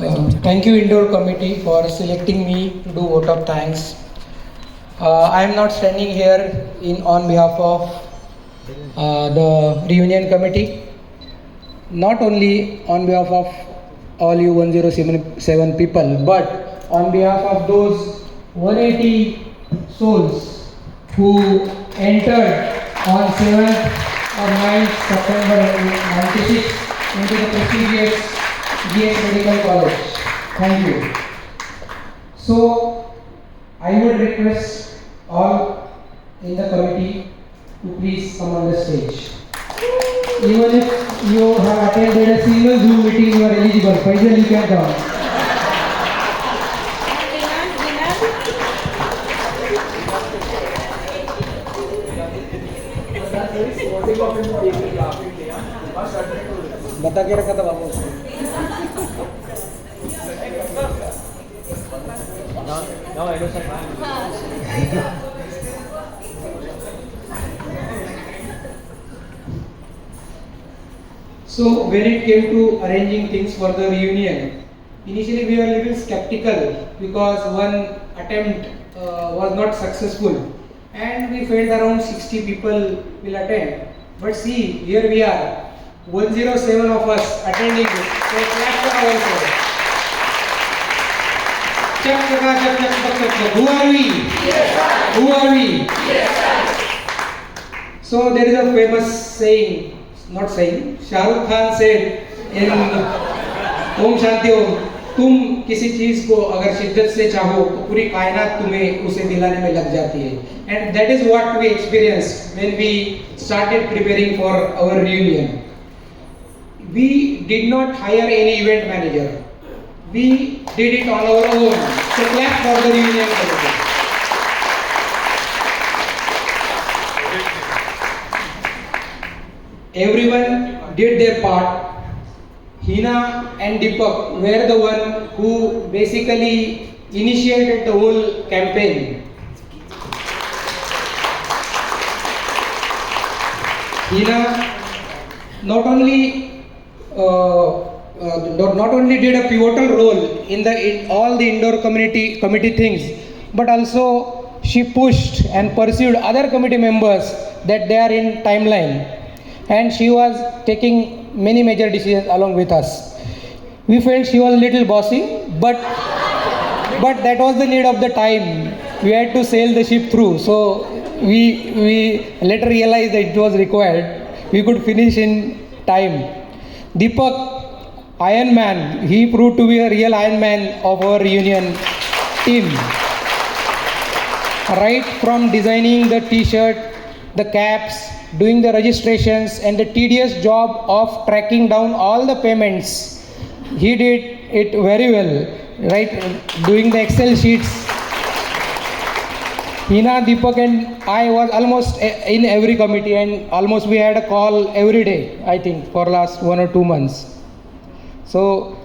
Thank you, Indoor Committee, for selecting me to do vote of thanks. I am not standing here on behalf of the reunion committee, not only on behalf of all you 107 people, but on behalf of those 180 souls who entered on 7th or 9th September 96 into the prestigious GS Medical College. Thank you. So, I would request all in the committee to please come on the stage. Even if you have attended a single Zoom meeting, you are eligible. Faisal, you can come. बता के रखा था बाबू उसको. So when it came to arranging things for the reunion, initially we were a little skeptical because one attempt was not successful and we felt around 60 people will attend. But see, here we are, 107 of us attending this. So clap for ourselves. Who are we? Yes, who are we? Yes, so there is a famous saying, not saying, Shah Rukh Khan said in Om Shanti Om, तुम किसी चीज को अगर शिद्दत से चाहो तो पूरी कायनात तुम्हें उसे दिलाने में लग जाती है. And that is what we experienced when we started preparing for our reunion. We did not hire any event manager. We did it on our own. So clap for the reunion committee. Everyone did their part. Hina and Deepak were the one who basically initiated the whole campaign. Hina not only did a pivotal role in all the indoor committee things, but also she pushed and pursued other committee members that they are in timeline, and she was taking many major decisions along with us. We felt she was a little bossy, but that was the need of the time. We had to sail the ship through, so we later realized that it was required. We could finish in time. Deepak, Iron Man, he proved to be a real Iron Man of our reunion team. Right from designing the t-shirt, the caps, doing the registrations and the tedious job of tracking down all the payments. He did it very well, right? Doing the Excel sheets. Hina, Deepak and I was almost in every committee, and almost we had a call every day, I think, for last 1 or 2 months. So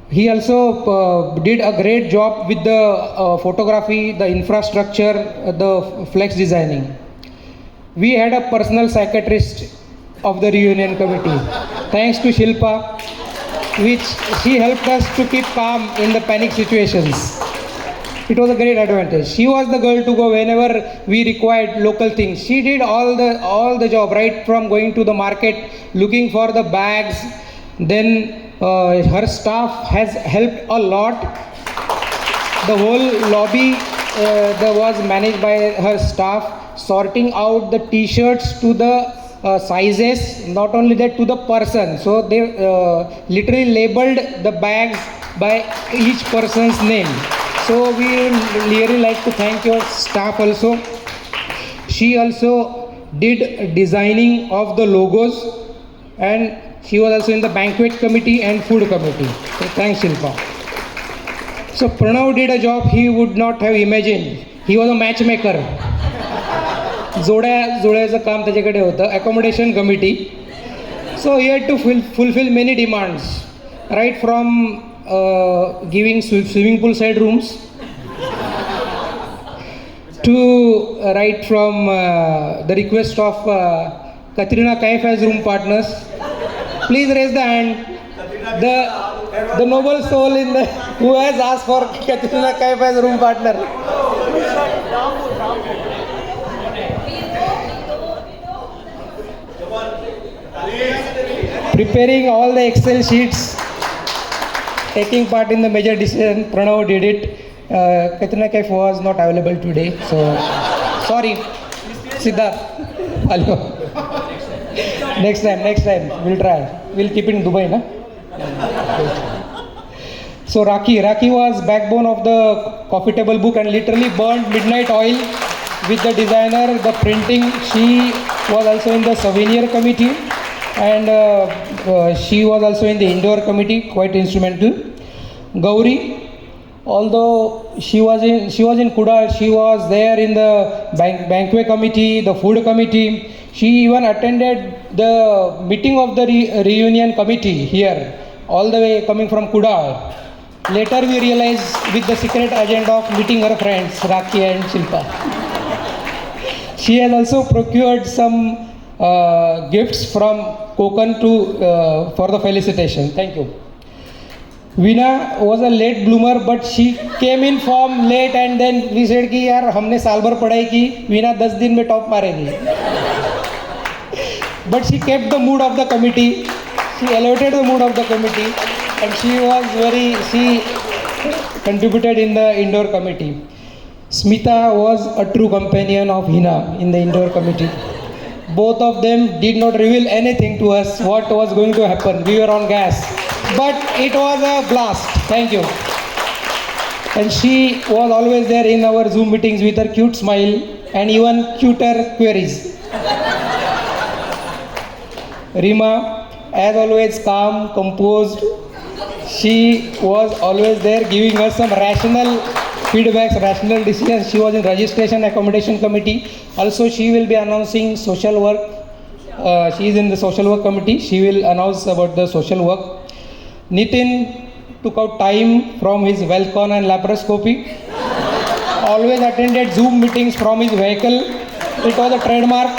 he also did a great job with the photography, the infrastructure, the flex designing. We had a personal psychiatrist of the reunion committee, thanks to Shilpa, which she helped us to keep calm in the panic situations. It was a great advantage. She was the girl to go whenever we required local things. She did all the job, right from going to the market, looking for the bags. Then her staff has helped a lot. The whole lobby that was managed by her staff, sorting out the t-shirts to the sizes, not only that, to the person. So they literally labeled the bags by each person's name. So we really like to thank your staff also. She also did designing of the logos, and she was also in the banquet committee and food committee. So thanks, Shilpa. So Pranav did a job he would not have imagined. He was a matchmaker. जोड्याचं काम त्याच्याकडे होतं, accommodation committee. So he had to fulfill many demands, right from giving swimming pool side rooms to right from the request of Katrina Kaif as room partners. Please raise the hand. the noble soul in the who has asked for Katrina Kaif as room partner. Preparing all the Excel sheets, taking part in the major decision. Pranav did it. Katrina Kaif was not available today, so sorry. Siddharth, hello. Next time we'll try. We'll keep it in Dubai, na? So Rakhi was backbone of the coffee table book and literally burned midnight oil with the designer, the printing. She was also in the souvenir committee and she was also in the indoor committee, quite instrumental. Gauri, although she was in Kudal, she was there in the banquet committee, the food committee. She even attended the meeting of the reunion committee here, all the way coming from Kudal. Later we realized with the secret agenda of meeting her friends, Rakhi and Shilpa. She has also procured some gifts from Konkan for the felicitation. Thank you. Veena was a late bloomer, but she came in form late and then we said कि यार हमने साल भर पढ़ाई की, Veena 10 दिन में top मारेगी. But she kept the mood of the committee. She elevated the mood of the committee, and she contributed in the indoor committee. Smita was a true companion of Hina in the indoor committee. Both of them did not reveal anything to us what was going to happen. We were on gas. But it was a blast. Thank you. And she was always there in our Zoom meetings with her cute smile and even cuter queries. Rima, as always, calm, composed. She was always there giving us some rational feedbacks, rational decisions. She was in registration accommodation committee. Also, she will be announcing social work. She is in the social work committee. She will announce about the social work. Nitin took out time from his Welcon and laparoscopy. Always attended Zoom meetings from his vehicle. It was a trademark.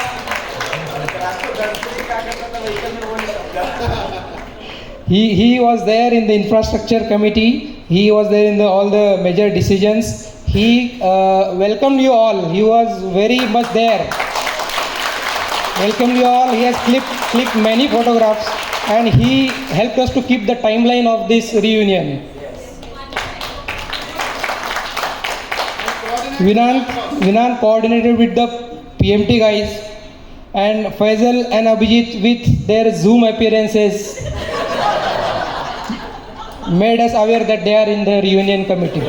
He was there in the infrastructure committee. He was there in all the major decisions. He welcomed you all. He was very much there. Welcomed you all. He has clicked many photographs and he helped us to keep the timeline of this reunion. Vinant coordinated with the PMT guys and Faisal and Abhijit with their Zoom appearances made us aware that they are in the reunion committee.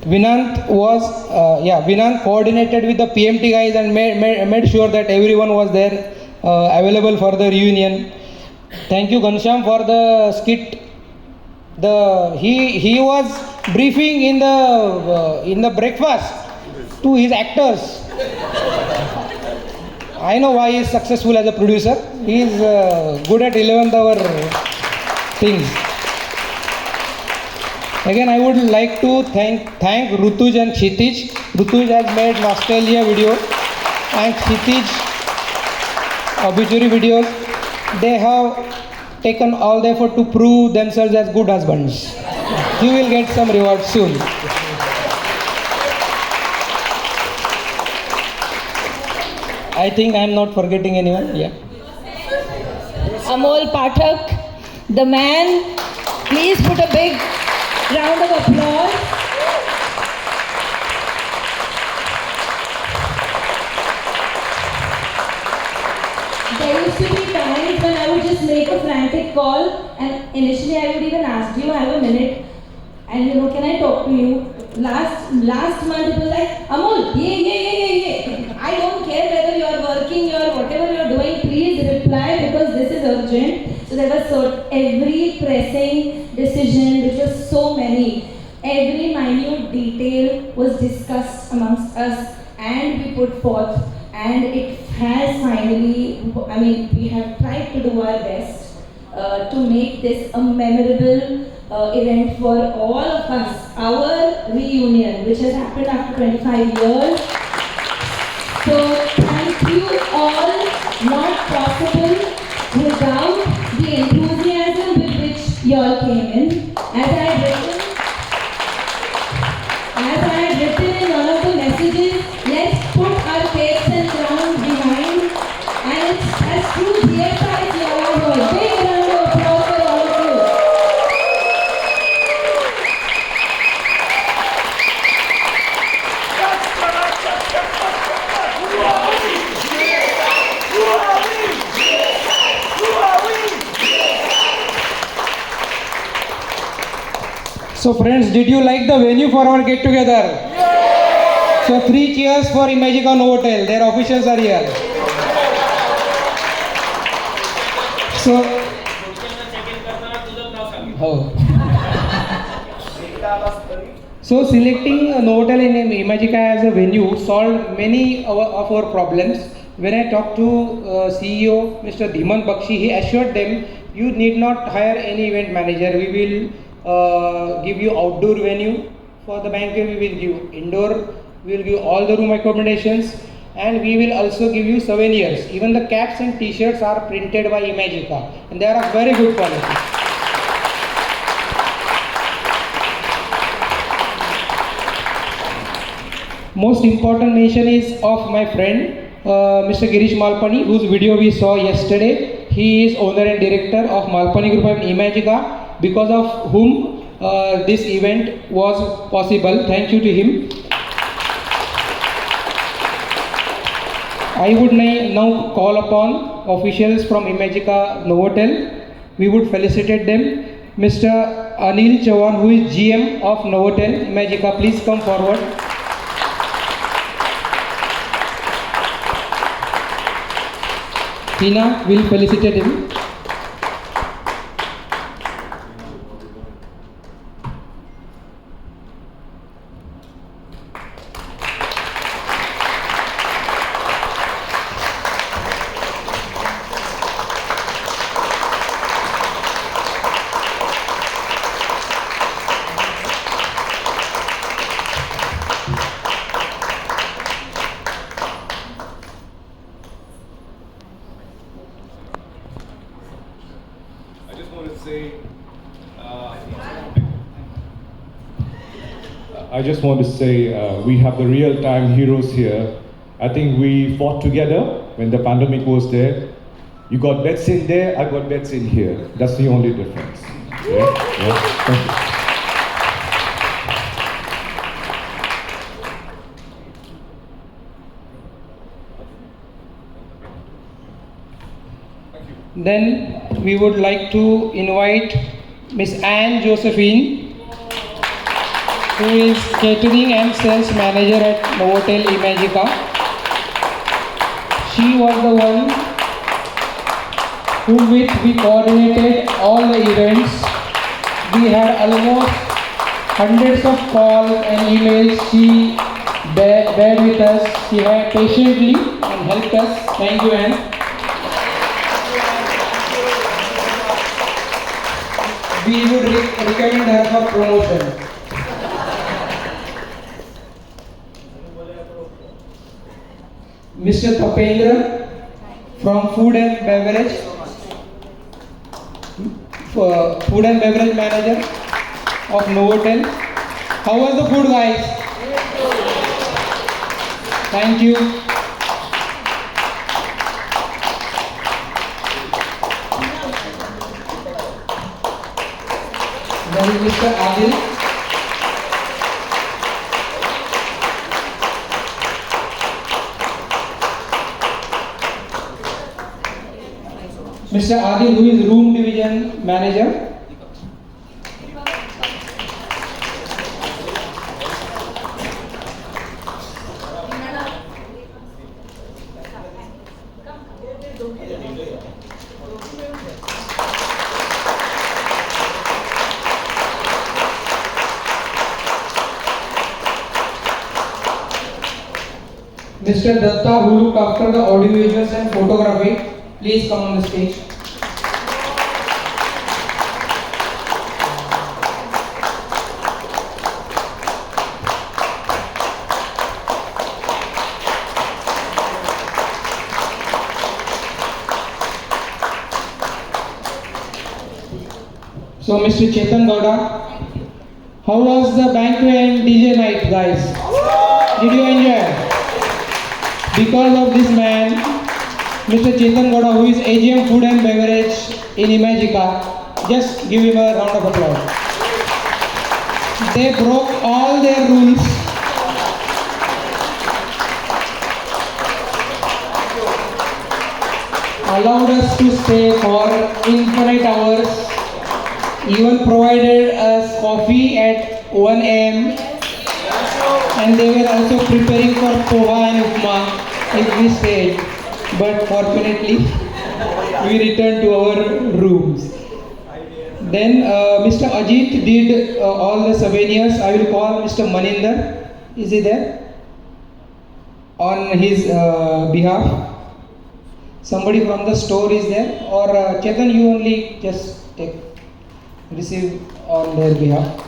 Vinant coordinated with the PMT guys and made sure that everyone was there available for the reunion. Thank you, Ghanshyam, for the skit. He was briefing in the breakfast to his actors. I know why he is successful as a producer. He is good at 11th hour things. Again, I would like to thank Rutuj and Kshitij. Rutuj has made nostalgia video and Kshitij obituary videos. They have taken all the effort to prove themselves as good husbands. You will get some reward soon. I think I am not forgetting anyone. Yeah. Amol Pathak, the man. Please put a big round of applause. There used to be times when I would just make a frantic call and initially I would even ask, do you have a minute? And can I talk to you? Last month it was like, Amol, yeah. I don't care whether you are working or whatever you are doing, please reply because this is urgent. So there was every pressing decision, which was so many. Every minute detail was discussed amongst us and we put forth. And it has finally, we have tried to do our best to make this a memorable event for all of us, our reunion, which has happened after 25 years. So thank you all, not possible without the enthusiasm with which you all came in. As I had written in one of the messages, let's put our faiths and crowns behind, and it's as true DSI is your big round of applause for all of you. So friends, did you like the venue for our get together? So 3 cheers for Imagica Novotel. Their officials are here. So So selecting Novotel in Imagica as a venue solved many of our problems. When I talked to CEO Mr. Dhiman Bakshi, he assured them, you need not hire any event manager. We will give you outdoor venue for the banquet. We will give indoor. We will give all the room accommodations, and we will also give you souvenirs. Even the caps and t-shirts are printed by Imagica, and they are of very good quality. Most important mention is of my friend Mr. Girish Malpani, whose video we saw yesterday. He is owner and director of Malpani Group and Imagica, because of whom this event was possible. Thank you to him. I would now call upon officials from Imagica Novotel. We would felicitate them. Mr. Anil Chauhan, who is GM of Novotel Imagica, please come forward. Tina will felicitate him. I just want to say we have the real-time heroes here. I think we fought together when the pandemic was there. You got beds in there, I got beds in here. That's the only difference. Yeah? Thank you. Then we would like to invite Miss Anne Josephine, who is catering and sales manager at Novotel Imagica. She was the one whom with we coordinated all the events. We had almost hundreds of calls and emails. She bared with us. She had patiently and helped us. Thank you, Anne. We would recommend her for promotion. Mr. Tapendra from Food and Beverage, Food and Beverage Manager of Novotel. How was the food, guys? Thank you. Then Mr. Adil. Mr. Adil, who is Room Division Manager. Mr. Datta, who looked after the audiovisuals and photography, please come on the stage. So, Mr. Chetan Gowda, how was the banquet and DJ night, guys? Did you enjoy? Because of this man, Mr. Chetan Gowda, who is AGM Food and Beverage in Imagica, just give him a round of applause. They broke all their rules. Allowed us to stay for infinite hours, even provided us coffee at 1 a.m. and they were also preparing for poha and upma if we stayed. But fortunately, we returned to our rooms. Then Mr. Ajit did all the souvenirs. I will call Mr. Maninder. Is he there? On his behalf. Somebody from the store is there, or Chetan, you only just receive on their behalf.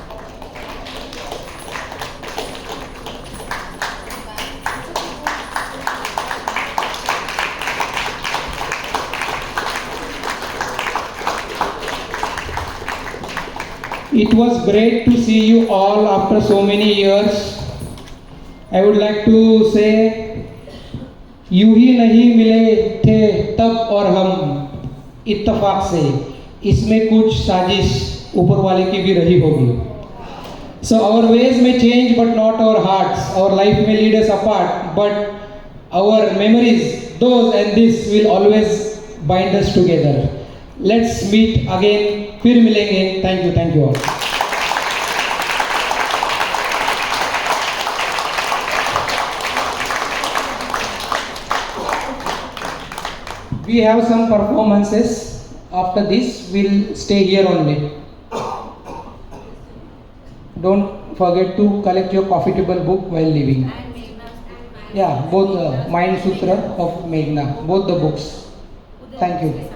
It was great to see you all after so many years. I would like to say, यूं ही नहीं मिले थे तब और हम इत्तेफाक से, इसमें कुछ साजिश ऊपर वाले की भी रही होगी. So our ways may change but not our hearts. Our life may lead us apart but our memories, those and this will always bind us together. Let's meet again. फिर मिलेंगे. Thank you all. We have some performances. After this, we'll stay here only. Don't forget to collect your profitable book while leaving. Yeah, both Mind Sutra of Meghna, both the books. Thank you.